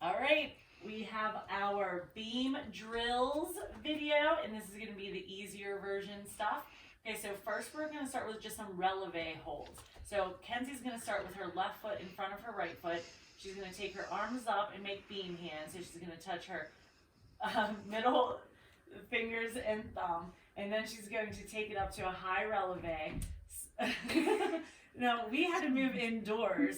All right, we have our beam drills video, and this is going to be the easier version stuff. Okay, so first we're going to start with just some releve holds. So Kenzie's going to start with her left foot in front of her right foot. She's going to take her arms up and make beam hands. So she's going to touch her middle fingers and thumb, and then she's going to take it up to a high releve. Now, we had to move indoors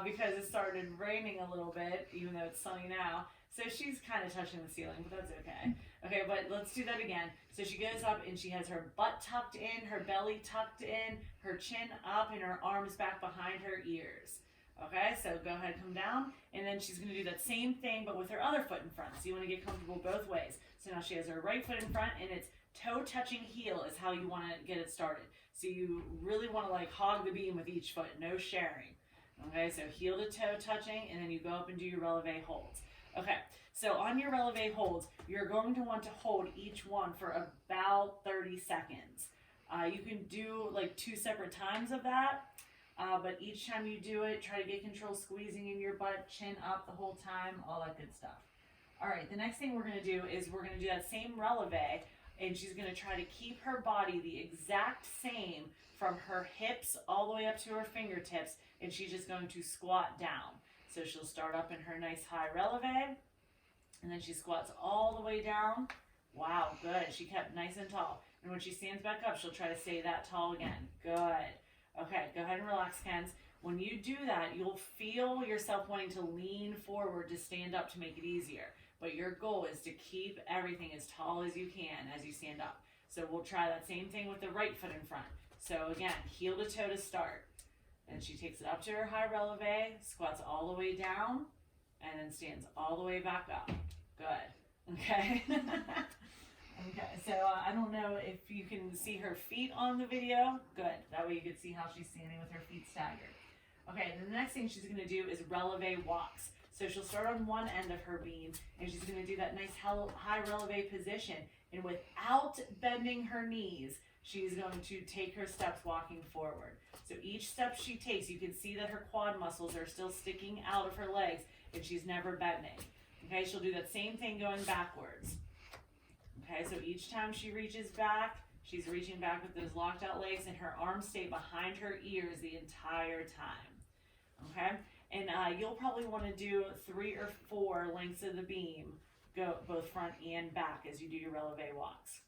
because it started raining a little bit, even though it's sunny now. So she's kind of touching the ceiling, but that's okay. Okay, but let's do that again. So she goes up and she has her butt tucked in, her belly tucked in, her chin up, and her arms back behind her ears. Okay, so go ahead, come down, and then she's going to do that same thing, but with her other foot in front. So you want to get comfortable both ways. So now she has her right foot in front, and it's toe-touching heel is how you want to get it started. So you really want to like hog the beam with each foot, no sharing. Okay, so heel to toe touching, and then you go up and do your releve holds. Okay, so on your releve holds, you're going to want to hold each one for about 30 seconds. You can do like 2 separate times of that. But each time you do it, try to get control squeezing in your butt, chin up the whole time, all that good stuff. All right, the next thing we're going to do is we're going to do that same releve, and she's going to try to keep her body the exact same from her hips all the way up to her fingertips, and she's just going to squat down. So she'll start up in her nice high releve, and then she squats all the way down. Wow, good. She kept nice and tall. And when she stands back up, she'll try to stay that tall again. Good. Okay, go ahead and relax, Kenz. When you do that, you'll feel yourself wanting to lean forward to stand up to make it easier. But your goal is to keep everything as tall as you can as you stand up. So we'll try that same thing with the right foot in front. So again, heel to toe to start. And she takes it up to her high releve, squats all the way down, and then stands all the way back up. Good. Okay. Okay, so I don't know if you can see her feet on the video. Good. That way you can see how she's standing with her feet staggered. Okay, then the next thing she's going to do is releve walks. So she'll start on one end of her beam, and she's going to do that nice high releve position. And without bending her knees, she's going to take her steps walking forward. So each step she takes, you can see that her quad muscles are still sticking out of her legs, and she's never bending. Okay, she'll do that same thing going backwards. Okay, so each time she reaches back, she's reaching back with those locked out legs, and her arms stay behind her ears the entire time. Okay, and you'll probably want to do 3 or 4 lengths of the beam, go both front and back as you do your releve walks.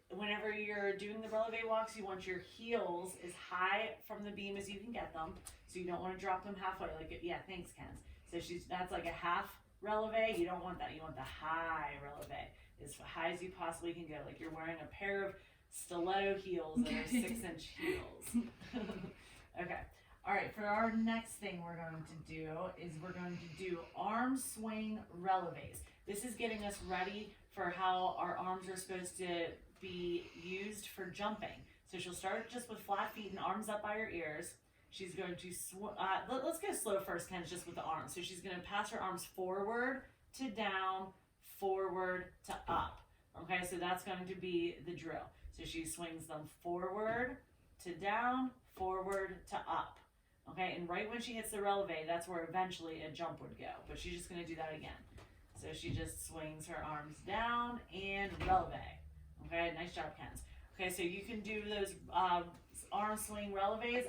Whenever you're doing the releve walks, you want your heels as high from the beam as you can get them, so you don't want to drop them halfway. Like, yeah, thanks, Ken. So that's like a half releve. You don't want that. You want the high releve, as high as you possibly can go. Like you're wearing a pair of stiletto heels that are 6-inch heels. Okay. All right. For our next thing we're going to do is we're going to do arm swing releves. This is getting us ready for how our arms are supposed to be used for jumping. So she'll start just with flat feet and arms up by her ears. She's going to, let's go slow first, Ken, just with the arms. So she's going to pass her arms forward to down, forward to up. Okay, so that's going to be the drill. So she swings them forward to down, forward to up. Okay, and right when she hits the releve, that's where eventually a jump would go. But she's just going to do that again. So she just swings her arms down and releve. Okay, nice job, Ken. Okay, so you can do those arm swing releves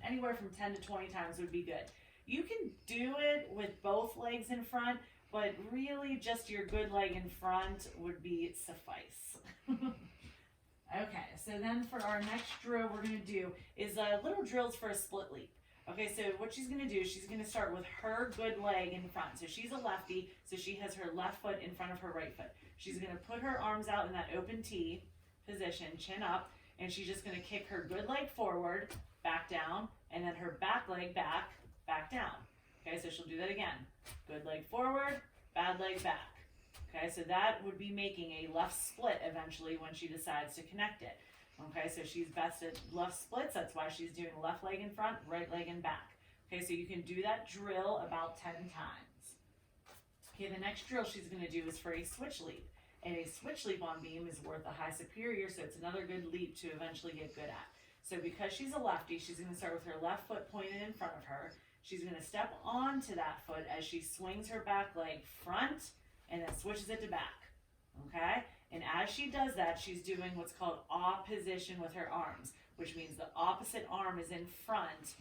anywhere from 10 to 20 times would be good. You can do it with both legs in front, but really just your good leg in front would be suffice. Okay, so then for our next drill we're going to do is little drills for a split leap. Okay, so what she's going to do, she's going to start with her good leg in front. So she's a lefty, so she has her left foot in front of her right foot. She's going to put her arms out in that open T position, chin up, and she's just going to kick her good leg forward, back down, and then her back leg back, back down. Okay, so she'll do that again. Good leg forward, bad leg back. Okay, so that would be making a left split eventually when she decides to connect it. Okay, so she's best at left splits. That's why she's doing left leg in front, right leg in back. Okay, so you can do that drill about 10 times. Okay, the next drill she's going to do is for a switch leap. And a switch leap on beam is worth a high superior, so it's another good leap to eventually get good at. So because she's a lefty, she's going to start with her left foot pointed in front of her. she's going to step onto that foot as she swings her back leg front and then switches it to back. Okay? And as she does that, she's doing what's called opposition with her arms, which means the opposite arm is in front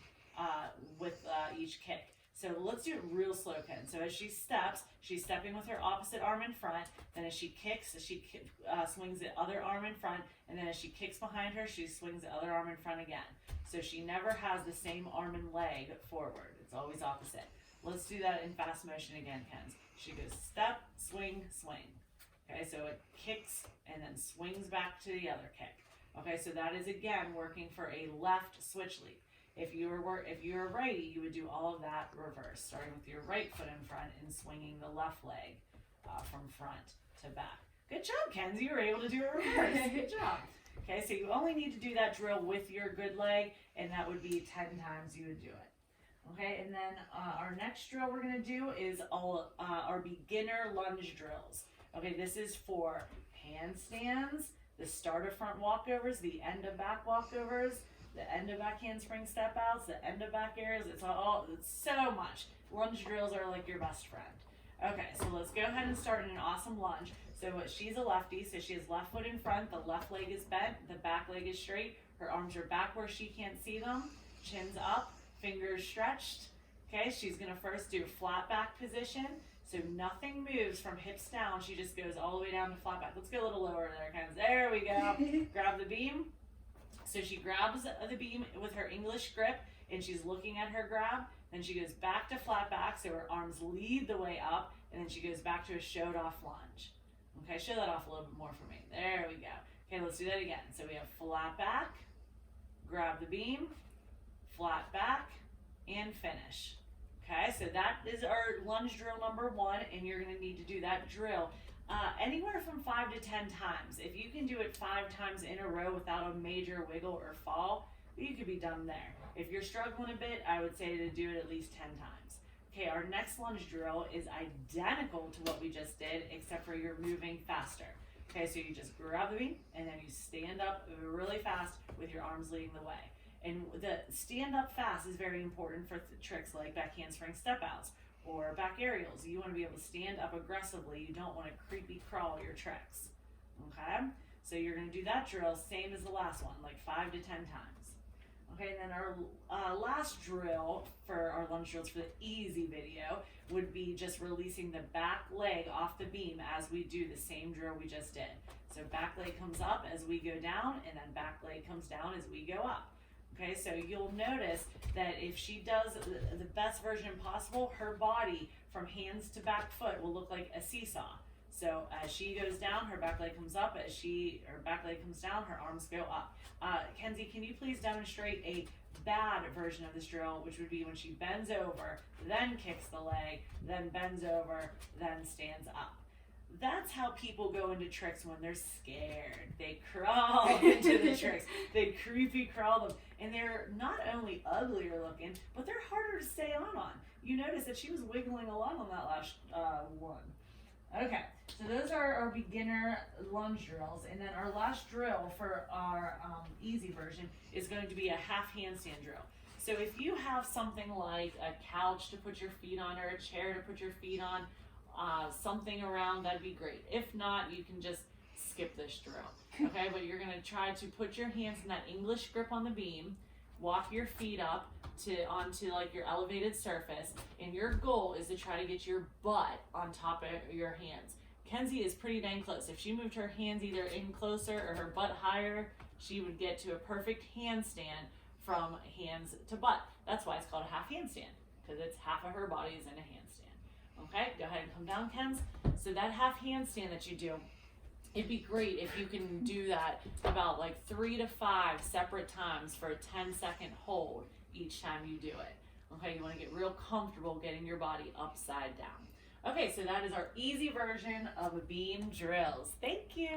with each kick. So let's do it real slow, Ken. So as she steps, she's stepping with her opposite arm in front. Then as she kicks, she swings the other arm in front. And then as she kicks behind her, she swings the other arm in front again. So she never has the same arm and leg forward. It's always opposite. Let's do that in fast motion again, Ken. She goes step, swing, swing. Okay, so it kicks and then swings back to the other kick. Okay, so that is again working for a left switch lead. If you were a righty, you would do all of that reverse, starting with your right foot in front and swinging the left leg from front to back. Good job, Kenzie. You were able to do a reverse. Good job. Okay, so you only need to do that drill with your good leg, and that would be 10 times you would do it. Okay, and then our next drill we're going to do is our beginner lunge drills. Okay, this is for handstands, the start of front walkovers, the end of back walkovers, the end of back handspring step outs, the end of back airs. It's so much. Lunge drills are like your best friend. Okay, so let's go ahead and start in an awesome lunge. So she's a lefty, so she has left foot in front, the left leg is bent, the back leg is straight, her arms are back where she can't see them, chin's up, fingers stretched. Okay, she's gonna first do flat back position. So nothing moves from hips down. She just goes all the way down to flat back. Let's go a little lower there, Ken. There we go. Grab the beam. So she grabs the beam with her English grip, and she's looking at her grab. Then she goes back to flat back, so her arms lead the way up, and then she goes back to a showed off lunge. Okay, show that off a little bit more for me. There we go. Okay, let's do that again. So we have flat back, grab the beam, flat back, and finish. Okay, so that is our lunge drill number 1, and you're going to need to do that drill anywhere from 5 to 10 times. If you can do it 5 times in a row without a major wiggle or fall, you could be done there. If you're struggling a bit, I would say to do it at least 10 times. Okay, our next lunge drill is identical to what we just did, except for you're moving faster. Okay, so you just grab the beam, and then you stand up really fast with your arms leading the way. And the stand up fast is very important for tricks like back handspring step outs or back aerials. You want to be able to stand up aggressively. You don't want to creepy crawl your tricks. Okay? So you're going to do that drill same as the last one, like 5 to 10 times. Okay, and then our last drill for our lunge drills for the easy video would be just releasing the back leg off the beam as we do the same drill we just did. So back leg comes up as we go down, and then back leg comes down as we go up. Okay, so you'll notice that if she does the best version possible, her body from hands to back foot will look like a seesaw. So as she goes down, her back leg comes up. As her back leg comes down, her arms go up. Kenzie, can you please demonstrate a bad version of this drill, which would be when she bends over, then kicks the leg, then bends over, then stands up. That's how people go into tricks when they're scared. They crawl into the tricks. They creepy crawl them. And they're not only uglier looking, but they're harder to stay on. You notice that she was wiggling along on that last one. Okay, so those are our beginner lunge drills. And then our last drill for our easy version is going to be a half handstand drill. So if you have something like a couch to put your feet on or a chair to put your feet on, something around, that'd be great. If not, you can just skip this drill. Okay, but you're gonna try to put your hands in that English grip on the beam, walk your feet up onto like your elevated surface, and your goal is to try to get your butt on top of your hands. Kenzie is pretty dang close. If she moved her hands either in closer or her butt higher, she would get to a perfect handstand from hands to butt. That's why it's called a half handstand, because it's half of her body is in a handstand. Okay, go ahead and come down, Kens. So that half handstand that you do, it'd be great if you can do that about like 3 to 5 separate times for a 10-second hold each time you do it. Okay, you want to get real comfortable getting your body upside down. Okay, so that is our easy version of beam drills. Thank you.